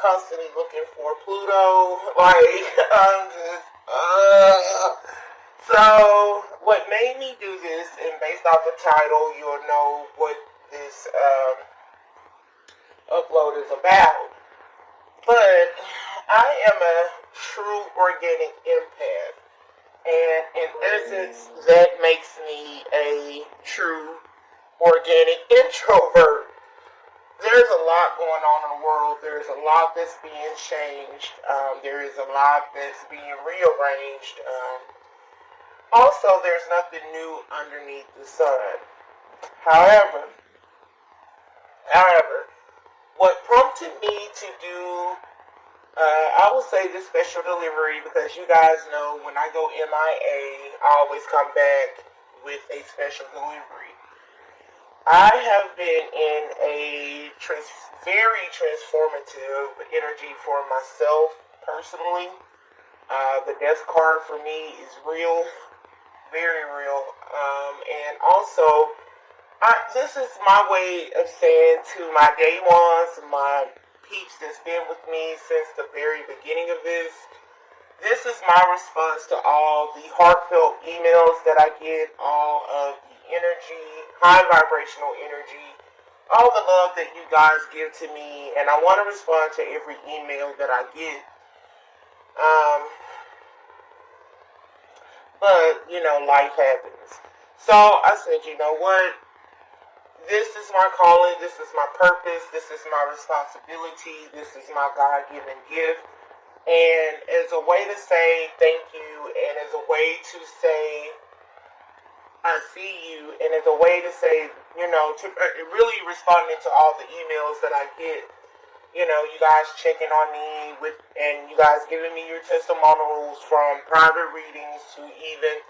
constantly looking for Pluto. Like, I'm just, So, what made me do this, and based off the title, you'll know what this upload is about. But I am a true organic empath. And in essence, that makes me a true organic introvert. There's a lot going on in the world. There's a lot that's being changed. There is a lot that's being rearranged. Also, there's nothing new underneath the sun. However, what prompted me to do, I will say this special delivery, because you guys know when I go MIA, I always come back with a special delivery. I have been in a very transformative energy for myself personally. The death card for me is real, very real. And also, this is my way of saying to my day ones, my peeps that's been with me since the very beginning of this is my response to all the heartfelt emails that I get, all of the energy, high vibrational energy, all the love that you guys give to me, and I want to respond to every email that I get. But, life happens. So I said, you know what? This is my calling, this is my purpose, this is my responsibility, this is my God-given gift. And as a way to say thank you, and as a way to say I see you, and as a way to say, to really responding to all the emails that I get, you guys checking on me and you guys giving me your testimonials, from private readings to even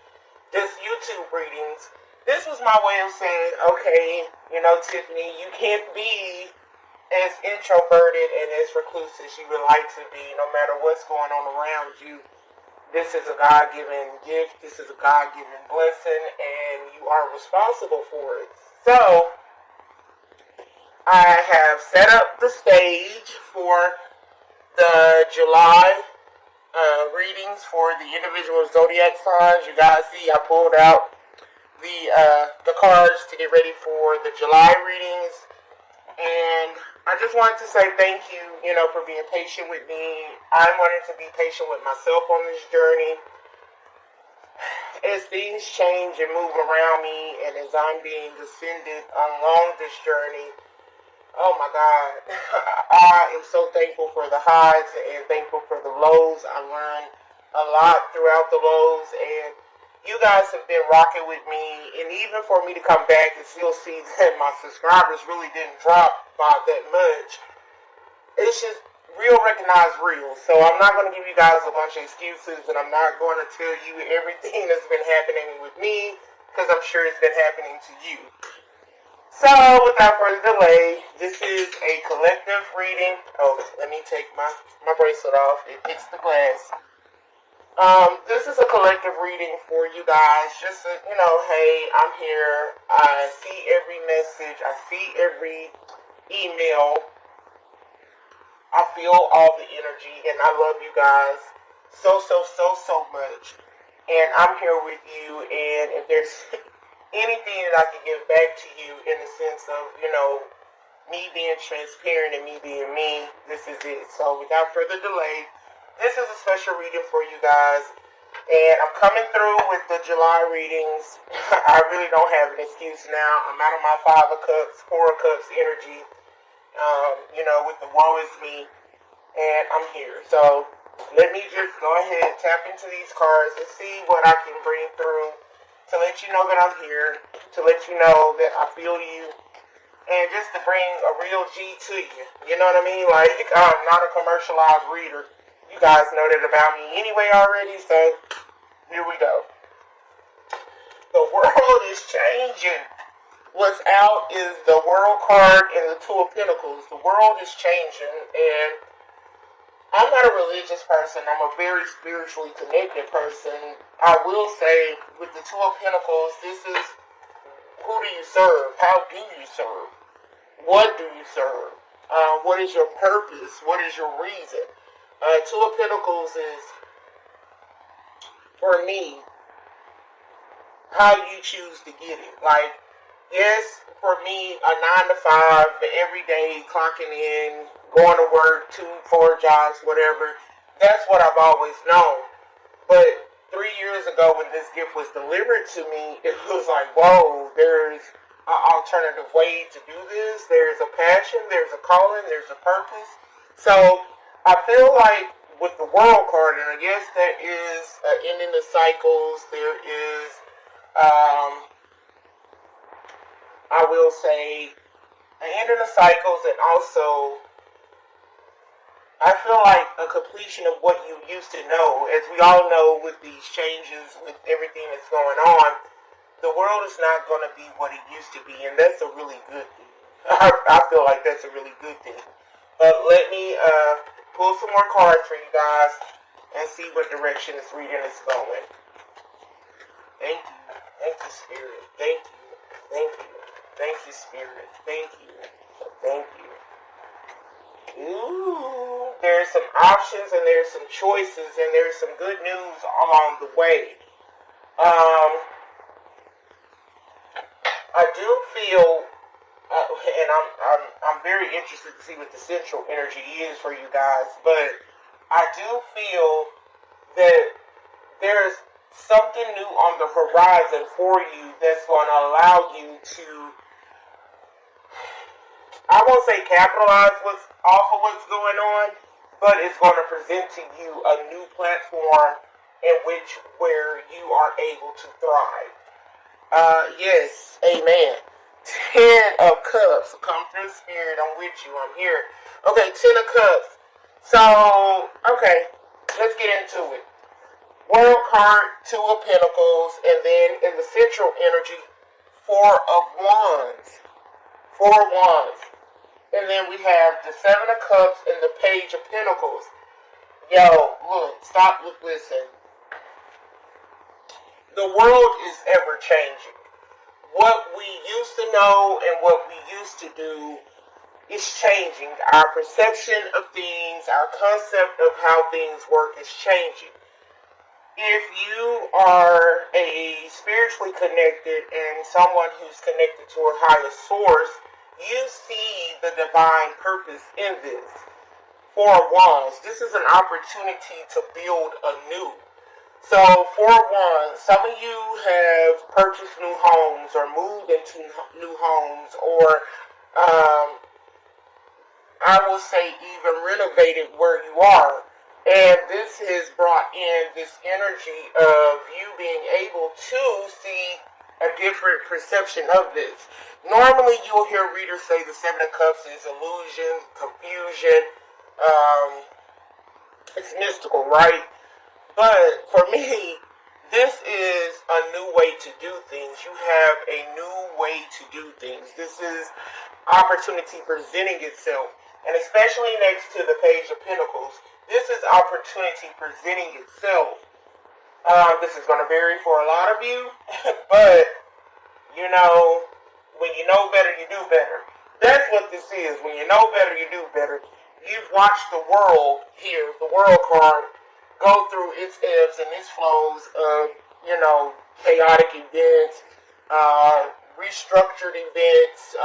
just YouTube readings. This was my way of saying, okay, Tiffany, you can't be as introverted and as recluse as you would like to be, no matter what's going on around you. This is a God-given gift, this is a God-given blessing, and you are responsible for it. So, I have set up the stage for the July readings for the individual zodiac signs. You guys see I pulled out the cards to get ready for the July readings, and I just wanted to say thank you, for being patient with me. I'm wanting to be patient with myself on this journey. As things change and move around me, and as I'm being descended along this journey, oh my God, I am so thankful for the highs and thankful for the lows. I learned a lot throughout the lows, and you guys have been rocking with me, and even for me to come back and still see that my subscribers really didn't drop by that much, it's just real recognize real. So I'm not going to give you guys a bunch of excuses, and I'm not going to tell you everything that's been happening with me, because I'm sure it's been happening to you. So without further delay, this is a collective reading. Oh, let me take my bracelet off. It hits the glass. This is a collective reading for you guys. Just so, hey, I'm here. I see every message. I see every email. I feel all the energy, and I love you guys so much. And I'm here with you, and if there's anything that I can give back to you in the sense of, me being transparent and me being me, this is it. So without further delay, this is a special reading for you guys, and I'm coming through with the July readings. I really don't have an excuse now. I'm out of my 5 of Cups, 4 of Cups energy, with the woe is me, and I'm here. So let me just go ahead, tap into these cards and see what I can bring through to let you know that I'm here, to let you know that I feel you, and just to bring a real G to you. You know what I mean? Like, I'm not a commercialized reader. You guys know that about me anyway already, so here we go. The world is changing. What's out is the World card and the 2 of Pentacles. The world is changing, and I'm not a religious person. I'm a very spiritually connected person. I will say, with the 2 of Pentacles, this is, who do you serve? How do you serve? What do you serve? What is your purpose? What is your reason? Two of Pentacles is, for me, how you choose to get it. Like, yes, for me, a 9 to 5, every day, clocking in, going to work, 2, 4 jobs, whatever. That's what I've always known. But 3 years ago, when this gift was delivered to me, it was like, whoa, there's an alternative way to do this. There's a passion, there's a calling, there's a purpose. So I feel like with the World card, and I guess there is an ending of cycles, there is, I will say, an ending of cycles, and also I feel like a completion of what you used to know. As we all know, with these changes, with everything that's going on, the world is not going to be what it used to be, and that's a really good thing. I feel like that's a really good thing. But let me pull some more cards for you guys and see what direction this reading is going. Thank you. Thank you, Spirit. Thank you. Thank you. Thank you, Spirit. Thank you. Thank you. Ooh, there's some options and there's some choices and there's some good news along the way. I do feel, and I'm very interested to see what the central energy is for you guys, but I do feel that there's something new on the horizon for you that's going to allow you to, I won't say capitalize off of what's going on, but it's going to present to you a new platform in where you are able to thrive. Yes, amen. 10 of Cups. Come through, Spirit. I'm with you. I'm here. Okay, 10 of Cups. So, okay, let's get into it. World card, 2 of Pentacles, and then in the central energy, 4 of Wands. 4 of Wands. And then we have the 7 of Cups and the Page of Pentacles. Yo, look, stop, look, listen. The world is ever changing. What we used to know and what we used to do is changing. Our perception of things, our concept of how things work is changing. If you are a spiritually connected and someone who's connected to a higher source, you see the divine purpose in this. 4 of Wands. This is an opportunity to build anew. So, 4 of Wands. Some of you have purchased new homes or moved into new homes, or I will say even renovated where you are. And this has brought in this energy of you being able to see a different perception of this. Normally, you'll hear readers say the 7 of Cups is illusion, confusion. It's mystical, right? But for me, this is a new way to do things. You have a new way to do things. This is opportunity presenting itself. And especially next to the Page of Pentacles, this is opportunity presenting itself. This is going to vary for a lot of you, but, you know, when you know better, you do better. That's what this is. When you know better, you do better. You've watched the world here, the World card, go through its ebbs and its flows of, you know, chaotic events, restructured events,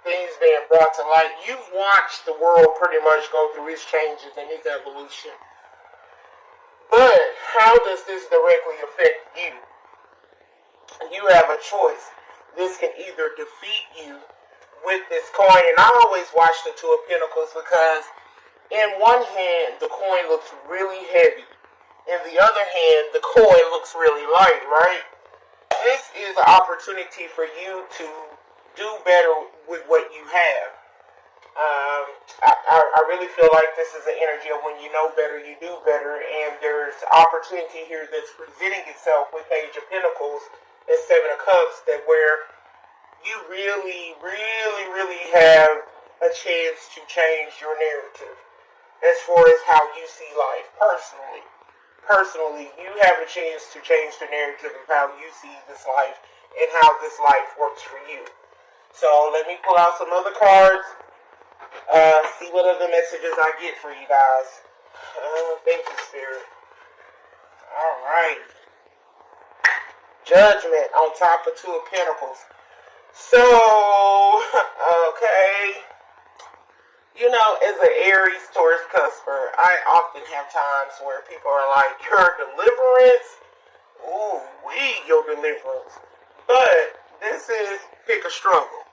things being brought to light. You've watched the world pretty much go through its changes and its evolution. But how does this directly affect you? You have a choice. This can either defeat you with this coin, and I always watch the 2 of Pentacles because in one hand, the coin looks really heavy. In the other hand, the coin looks really light, right? This is an opportunity for you to do better with what you have. I really feel like this is an energy of when you know better, you do better. And there's opportunity here that's presenting itself with Page of Pentacles and 7 of Cups, that where you really, really, really have a chance to change your narrative as far as how you see life personally. Personally, you have a chance to change the narrative of how you see this life and how this life works for you. So let me pull out some other cards See what other messages I get for you guys. Thank you, Spirit. Alright. Judgment on top of Two of Pentacles. So, okay. You know, as an Aries Taurus cusper, I often have times where people are like, your deliverance? Ooh, your deliverance. But this is pick a struggle.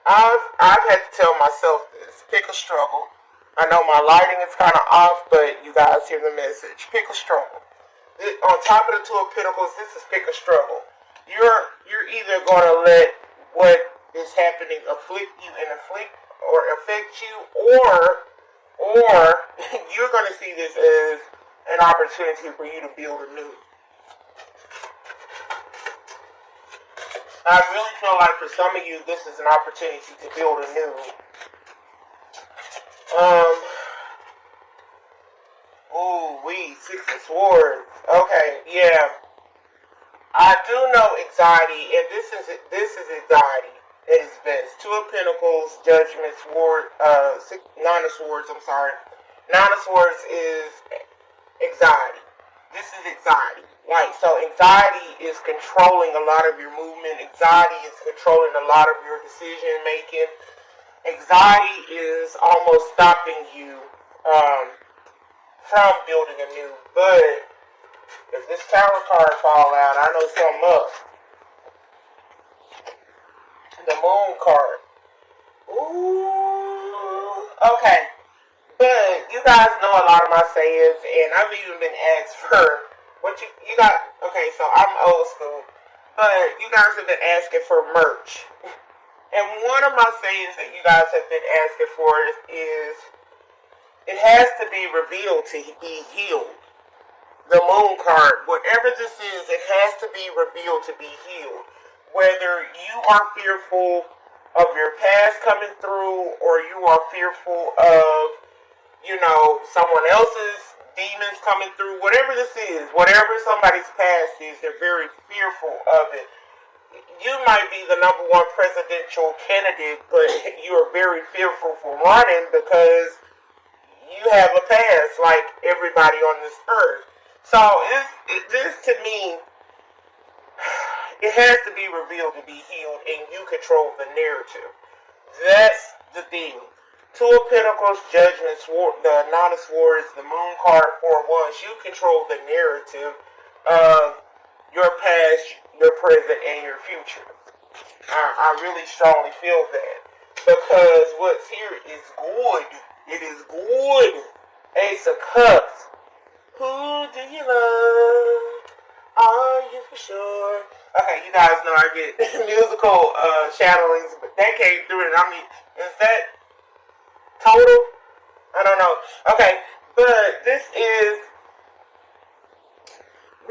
I've had to tell myself this. Pick a struggle. I know my lighting is kind of off, but you guys hear the message. Pick a struggle. On top of the Two of Pentacles, this is pick a struggle. You're either going to let what is happening afflict you and affect you, or you're going to see this as an opportunity for you to build anew. I really feel like for some of you, this is an opportunity to build anew. Six of Swords. Okay, yeah. I do know anxiety, and this is anxiety at its best. Two of Pentacles, Judgment, Nine of Swords, I'm sorry. Nine of Swords is anxiety. This is anxiety. Like, so anxiety is controlling a lot of your movement. Anxiety is controlling a lot of your decision making. Anxiety is almost stopping you from building anew. But if this Tower card fall out, I know something up. The Moon card. Ooh. Okay. But you guys know a lot of my sayings, and I've even been asked for what you got. Okay, so I'm old school, but you guys have been asking for merch. And one of my sayings that you guys have been asking for is it has to be revealed to be healed. The Moon card, whatever this is, it has to be revealed to be healed. Whether you are fearful of your past coming through, or you are fearful of, someone else's demons coming through, whatever this is, whatever somebody's past is, they're very fearful of it. You might be the number one presidential candidate, but you are very fearful for running because you have a past like everybody on this earth. So this to me, it has to be revealed to be healed, and you control the narrative. That's the thing. Two of Pentacles, Judgment, the Nine of Swords, the Moon card, 4 Wands. You control the narrative of your past, your present, and your future. I really strongly feel that. Because what's here is good. It is good. Ace of Cups. Who do you love? Are you for sure? Okay, you guys know I get musical shadowings, but that came through, and I mean, is that total? I don't know. Okay, but this is,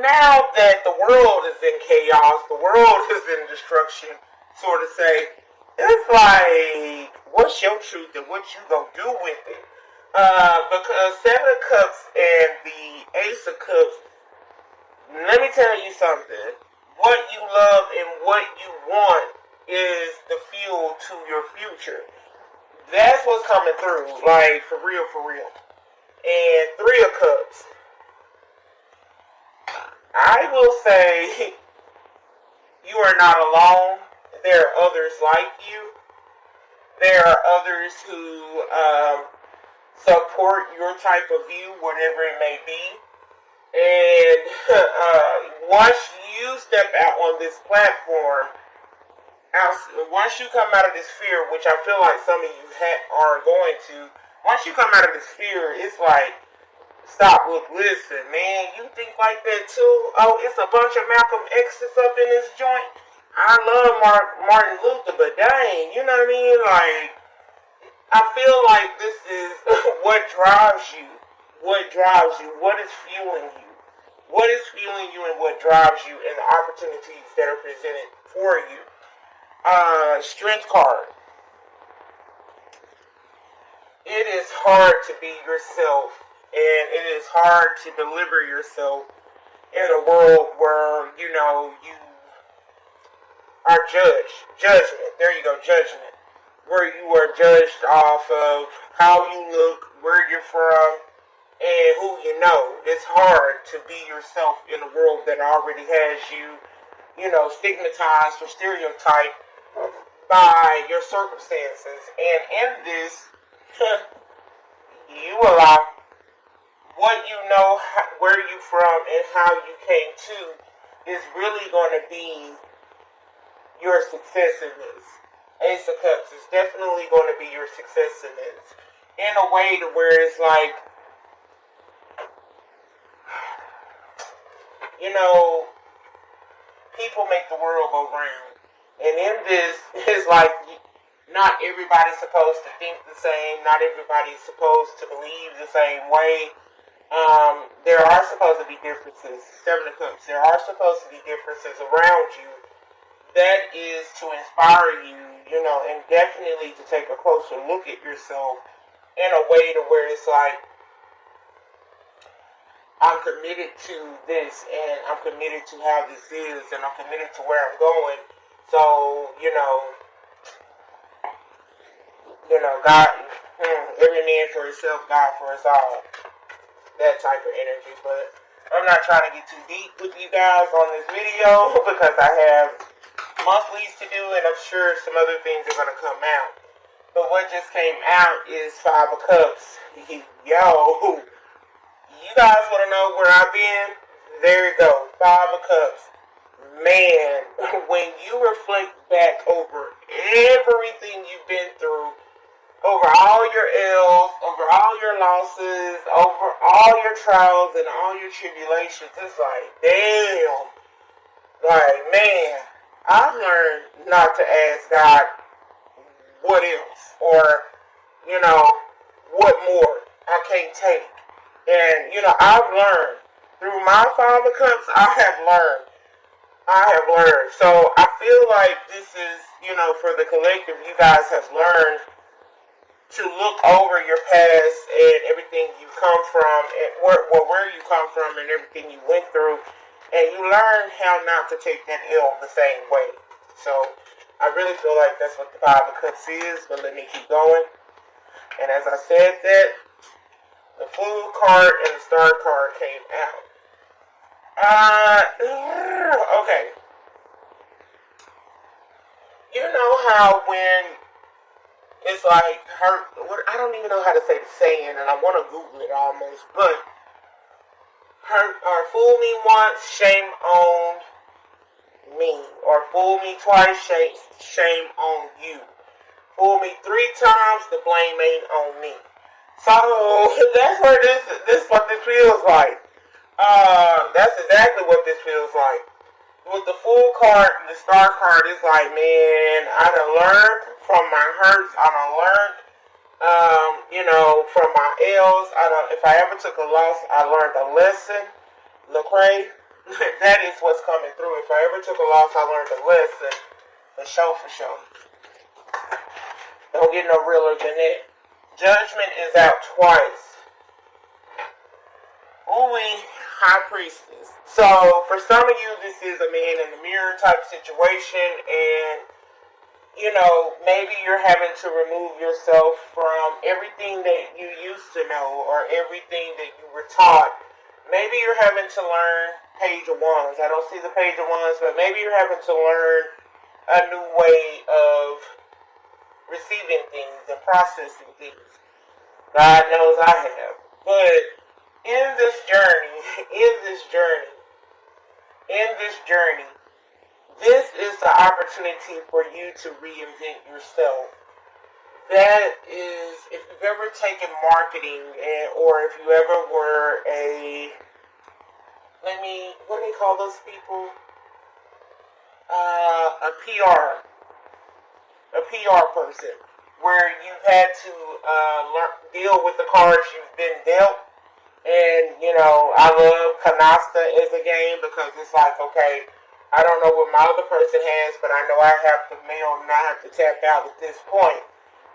now that the world is in chaos, the world is in destruction, sort of say, it's like, what's your truth and what you gonna do with it? Because Seven of Cups and the Ace of Cups, let me tell you something. What you love and what you want is the fuel to your future. That's what's coming through, like, for real, for real. And Three of Cups. I will say, you are not alone. There are others like you. There are others who support your type of view, whatever it may be. And once you step out on this platform, once you come out of this fear, which I feel like some of you are going to, once you come out of this fear, it's like, stop, look, listen, man, you think like that too? Oh, it's a bunch of Malcolm X's up in this joint? I love Martin Luther, but dang, you know what I mean? Like, I feel like this is what drives you. What drives you? What is fueling you? What is fueling you and what drives you and the opportunities that are presented for you? Strength card. It is hard to be yourself, and it is hard to deliver yourself in a world where, you are judged. Judgment. There you go, judgment. where you are judged off of how you look, where you're from, and who you know. It's hard to be yourself in a world that already has you, stigmatized or stereotyped by your circumstances. And in this, you allow what you know, where you from, and how you came to is really going to be your success in this. Ace of Cups is definitely going to be your success in this. In a way to where it's like, people make the world go round. And in this, it's like, not everybody's supposed to think the same. Not everybody's supposed to believe the same way. There are supposed to be differences. Seven of Cups. There are supposed to be differences around you. That is to inspire you, and definitely to take a closer look at yourself in a way to where it's like, I'm committed to this, and I'm committed to how this is, and I'm committed to where I'm going. So, God, every man for himself, God for us all. That type of energy. But I'm not trying to get too deep with you guys on this video because I have monthlies to do, and I'm sure some other things are going to come out. But what just came out is Five of Cups. Yo, you guys want to know where I've been? There you go. Five of Cups. Man, when you reflect back over everything you've been through, over all your ills, over all your losses, over all your trials and all your tribulations, it's like, damn. Like, man, I've learned not to ask God, what else? Or, what more? I can't take. And, I've learned. Through my Five of Cups, I have learned. So, I feel like this is, for the collective, you guys have learned to look over your past and everything you come from, and where you come from and everything you went through, and you learn how not to take that L the same way. So, I really feel like that's what the Five of Cups is, but let me keep going. And as I said that, the Fool card and the Star card came out. Okay. You know how when it's like I don't even know how to say the saying, and I want to Google it almost, but fool me once, shame on me, or fool me twice, shame on you. Fool me 3 times, the blame ain't on me. So that's where this what this feels like. That's exactly what this feels like. With the Fool card and the Star card, it's like, man, I done learned from my hurts. I done learned, from my L's. If I ever took a loss, I learned a lesson. Lecrae, that is what's coming through. If I ever took a loss, I learned a lesson. For sure. Don't get no realer than that. Judgment is out twice. Ooh-wee. High Priestess. So, for some of you, this is a man in the mirror type situation, and, maybe you're having to remove yourself from everything that you used to know, or everything that you were taught. Maybe you're having to learn Page of Wands. I don't see the Page of Wands, but maybe you're having to learn a new way of receiving things and processing things. God knows I have. But in this journey, this is the opportunity for you to reinvent yourself. That is, if you've ever taken marketing, or if you ever were what do they call those people? A PR person, where you've had to deal with the cards you've been dealt. And, I love Canasta as a game because it's like, okay, I don't know what my other person has, but I know I have to mail and I have to tap out at this point.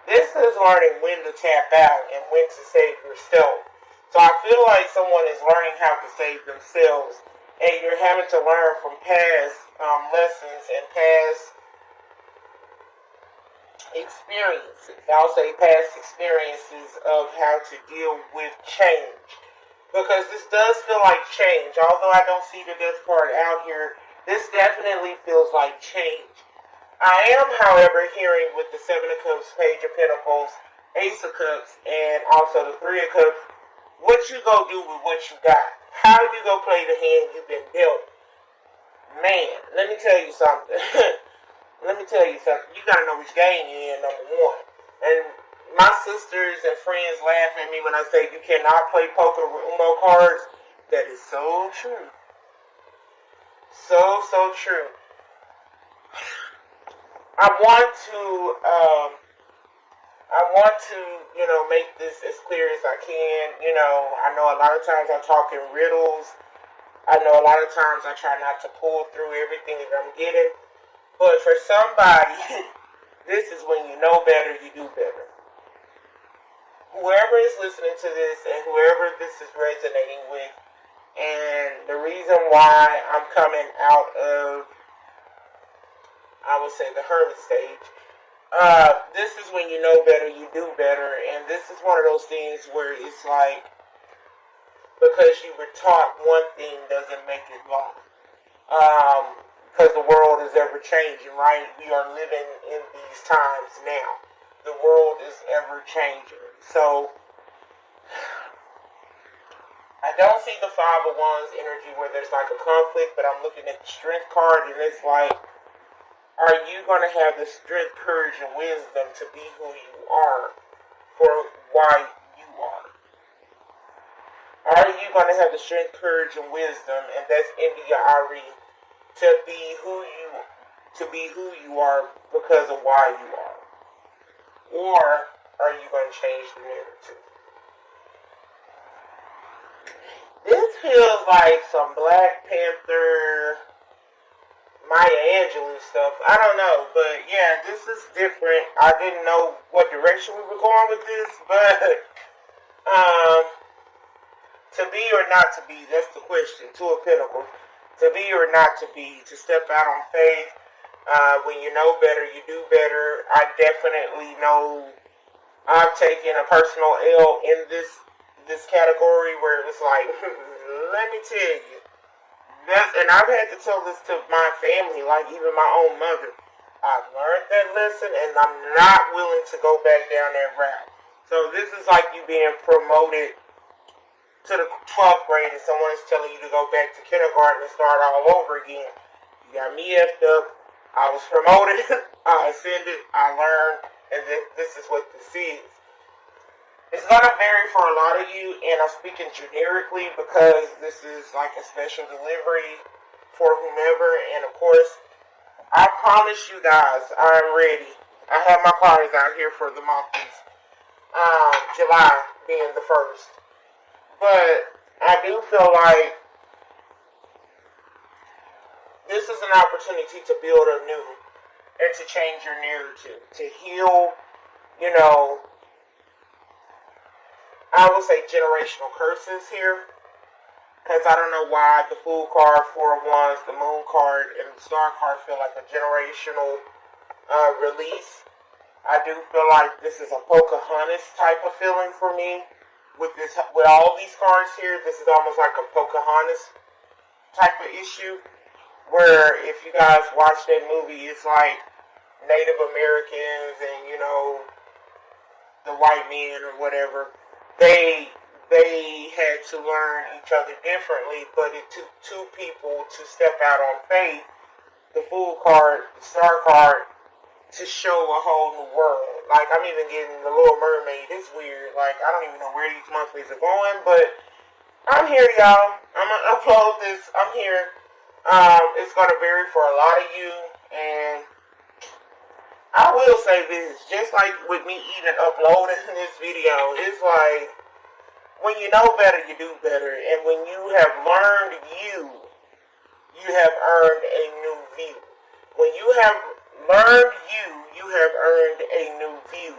This is learning when to tap out and when to save yourself. So I feel like someone is learning how to save themselves, and you're having to learn from past lessons and past experiences. I'll say past experiences of how to deal with change. Because this does feel like change. Although I don't see the death card out here, this definitely feels like change. I am, however, hearing with the Seven of Cups, Page of Pentacles, Ace of Cups, and also the Three of Cups, what you go do with what you got. How you go play the hand you've been dealt. Man, let me tell you something. Let me tell you something. You gotta know which game you're in, number one. And my sisters and friends laugh at me when I say you cannot play poker with Uno cards. That is so true. So true. I want to, make this as clear as I can. I know a lot of times I'm talking riddles. I know a lot of times I try not to pull through everything that I'm getting. But for somebody, this is when you know better, you do better. Whoever is listening to this and whoever this is resonating with, and the reason why I'm coming out of, I would say, the hermit stage, this is when you know better, you do better. And this is one of those things where it's like, because you were taught one thing doesn't make it law. Because the world is ever changing, right? We are living in these times now. The world is ever changing. So, I don't see the Five of Wands energy where there's like a conflict, but I'm looking at the Strength card, and it's like, are you going to have the strength, courage, and wisdom to be who you are for why you are? Are you going to have the strength, courage, and wisdom, and that's India Ari, to be who you are because of why you are? Or are you going to change the narrative? This feels like some Black Panther, Maya Angelou stuff. I don't know, but yeah, this is different. I didn't know what direction we were going with this, but to be or not to be, that's the question. Two of Pentacles. To be or not to be, to step out on faith. When you know better, you do better. I definitely know I've taken a personal L in this category where it's like, let me tell you. And I've had to tell this to my family, like even my own mother. I've learned that lesson, and I'm not willing to go back down that route. So this is like you being promoted to the 12th grade, and someone is telling you to go back to kindergarten and start all over again. You got me effed up. I was promoted. I ascended. I learned, and this is what this is. It's going to vary for a lot of you, and I'm speaking generically because this is like a special delivery for whomever. And of course, I promise you guys, I'm ready. I have my cards out here for the months. July being the first. But I do feel like this is an opportunity to build anew and to change your narrative, to heal, I would say generational curses here. Because I don't know why the Fool card, Four of Wands, the Moon card, and the Star card feel like a generational release. I do feel like this is a Pocahontas type of feeling for me. With all these cards here, this is almost like a Pocahontas type of issue. Where if you guys watch that movie, it's like Native Americans and, the white men or whatever. They had to learn each other differently, but it took two people to step out on faith. The Fool card, the Star card, to show a whole new world. Like, I'm even getting The Little Mermaid. It's weird. Like, I don't even know where these monthlies are going, but I'm here, y'all. I'm going to upload this. I'm here. It's going to vary for a lot of you, and I will say this, just like with me even uploading this video, it's like, when you know better, you do better, and when you have learned you have earned a new view. When you have learned you have earned a new view.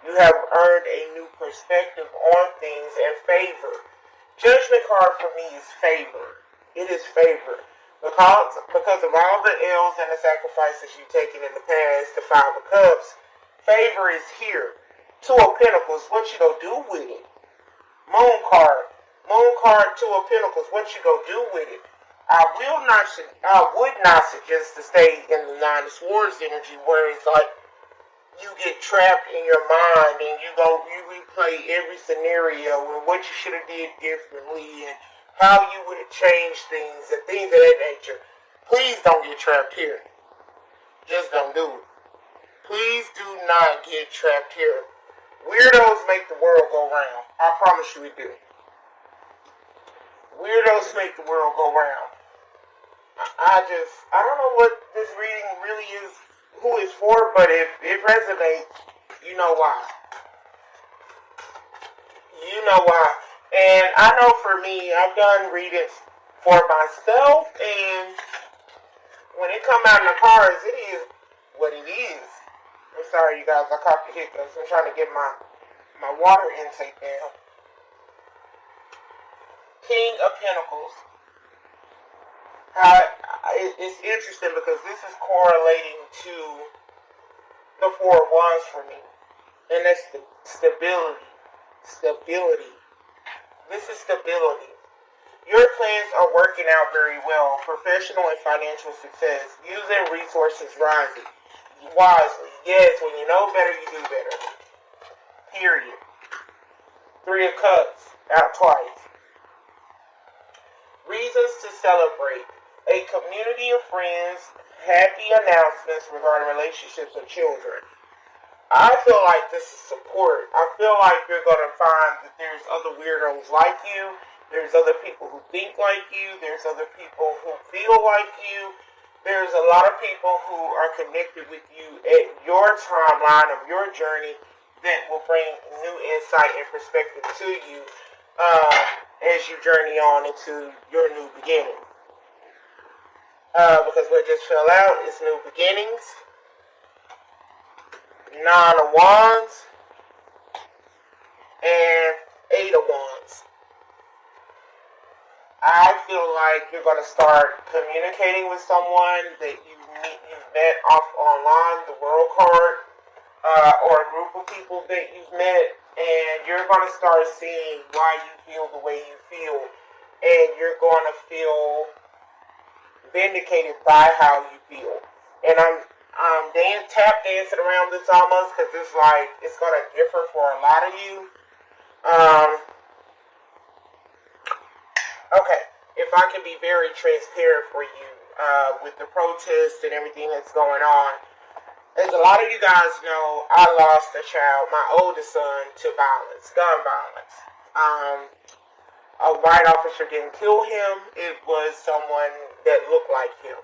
You have earned a new perspective on things and favor. Judgment card for me is favor. It is favor. Because of all the L's and the sacrifices you've taken in the past, the Five of Cups, Favor is here. Two of Pentacles, what you gonna do with it? Moon card. Moon card, Two of Pentacles, what you gonna do with it? I would not suggest to stay in the Nine of Swords energy where it's like you get trapped in your mind and you replay every scenario and what you should have did differently and how you would have changed things and things of that nature. Please don't get trapped here. Just don't do it. Please do not get trapped here. Weirdos make the world go round. I promise you it do. Weirdos make the world go round. I don't know what this reading really is, who it's for, but if it resonates, you know why. You know why. And I know for me, I've done readings for myself, and when it come out in the cards, it is what it is. I'm sorry, you guys, I caught the hiccups. I'm trying to get my water intake down. King of Pentacles. It's interesting because this is correlating to the Four of Wands for me. And that's the stability. Stability. This is stability. Your plans are working out very well. Professional and financial success. Using resources wisely. Yes, when you know better, you do better. Period. Three of Cups. Out twice. Reasons to celebrate. A community of friends, happy announcements regarding relationships with children. I feel like this is support. I feel like you're going to find that there's other weirdos like you. There's other people who think like you. There's other people who feel like you. There's a lot of people who are connected with you at your timeline of your journey that will bring new insight and perspective to you as you journey on into your new beginning. Because what just fell out is new beginnings. Nine of Wands. And Eight of Wands. I feel like you're going to start communicating with someone that you've met off online, the World card, or a group of people that you've met, and you're going to start seeing why you feel the way you feel, and you're going to feel vindicated by how you feel. And I'm tap dancing around this almost because it's like it's going to differ for a lot of you. Okay, if I can be very transparent for you with the protests and everything that's going on, as a lot of you guys know, I lost a child, my oldest son, to violence, gun violence. A white officer didn't kill him. It was someone that looked like him.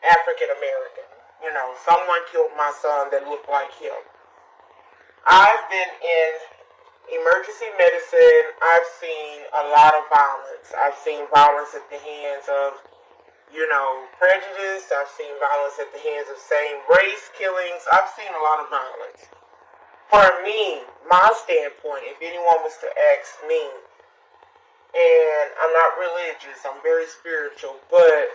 African American. You know, someone killed my son that looked like him. I've been in emergency medicine. I've seen a lot of violence. I've seen violence at the hands of, prejudice. I've seen violence at the hands of same race killings. I've seen a lot of violence. For me, my standpoint, if anyone was to ask me, and I'm not religious, I'm very spiritual, but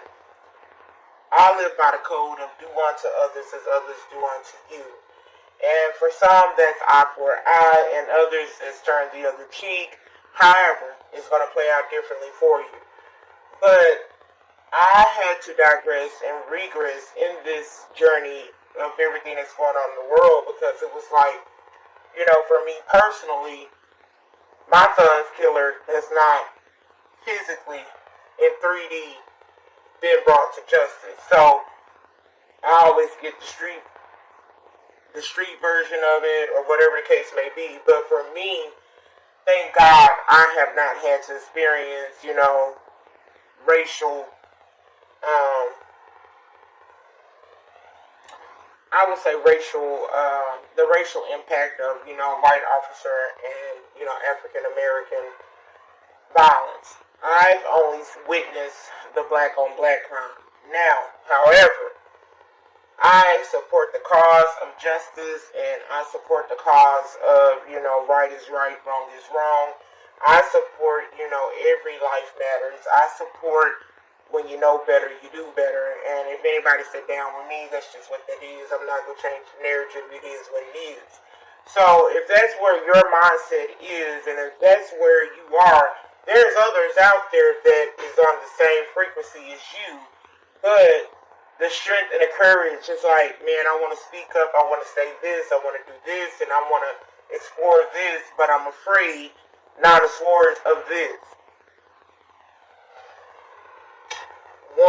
I live by the code of do unto others as others do unto you. And for some, that's eye for eye, and others, it's turn the other cheek. However, it's going to play out differently for you. But I had to digress and regress in this journey of everything that's going on in the world, because it was like, for me personally, my son's killer has not physically in 3D been brought to justice. So I always get the street version of it, or whatever the case may be. But for me, thank God I have not had to experience, racial, I would say the racial impact of, white officer and, African American violence. I've only witnessed the black on black crime. Now, however, I support the cause of justice, and I support the cause of, right is right, wrong is wrong. I support, every life matters. I support when you know better, you do better. And if anybody sit down with me, that's just what that is. I'm not going to change the narrative. It is what it is. So if that's where your mindset is, and if that's where you are, there's others out there that is on the same frequency as you. But the strength and the courage is like, man, I want to speak up. I want to say this. I want to do this. And I want to explore this. But I'm afraid not as words of this. 1,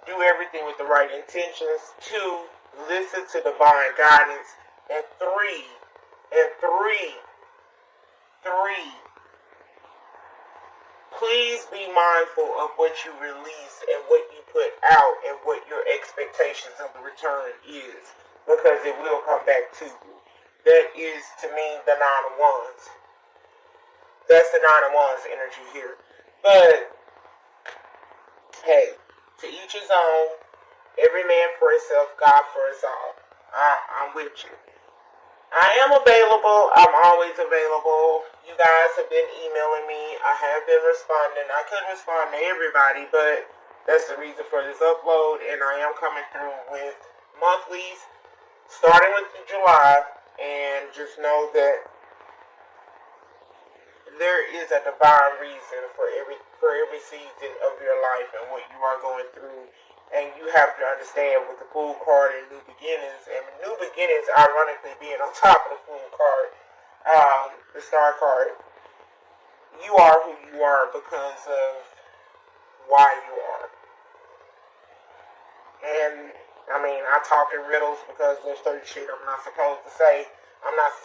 do everything with the right intentions. 2, listen to divine guidance. And three, please be mindful of what you release and what you put out and what your expectations of the return is, because it will come back to you. That is, to me, the 9 of Wands. That's the 9 of Wands energy here. But, hey, to each his own, every man for himself, God for us all. I'm with you. I am available. I'm always available. You guys have been emailing me. I have been responding. I couldn't respond to everybody, but that's the reason for this upload. And I am coming through with monthlies, starting with July. And just know that there is a divine reason for every season of your life and what you are going through. And you have to understand with the Fool card and New Beginnings, and New Beginnings ironically being on top of the Fool card, the Star card, you are who you are because of why you are. And, I mean, I talk in riddles because there's certain shit I'm not supposed to say. I'm not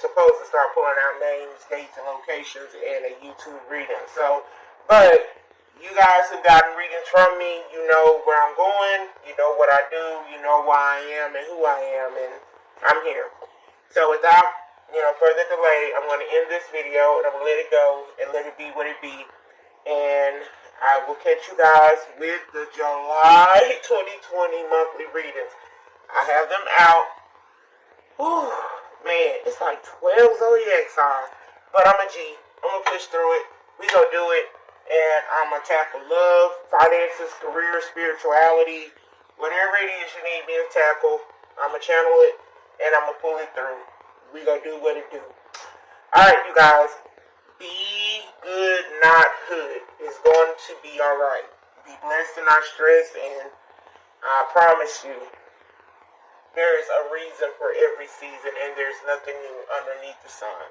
supposed to start pulling out names, dates, and locations in a YouTube reading. So, but you guys have gotten readings from me. You know where I'm going. You know what I do. You know why I am and who I am. And I'm here. So without, further delay, I'm going to end this video. And I'm going to let it go and let it be what it be. And I will catch you guys with the July 2020 monthly readings. I have them out. Whew, man, it's like 12 zodiac signs. But I'm a G. I'm going to push through it. We going to do it. And I'm going to tackle love, finances, career, spirituality, whatever it is you need me to tackle. I'm going to channel it, and I'm going to pull it through. We going to do what it do. Alright, you guys. Be good, not hood. It's going to be alright. Be blessed and not stressed, and I promise you, there is a reason for every season, and there's nothing new underneath the sun.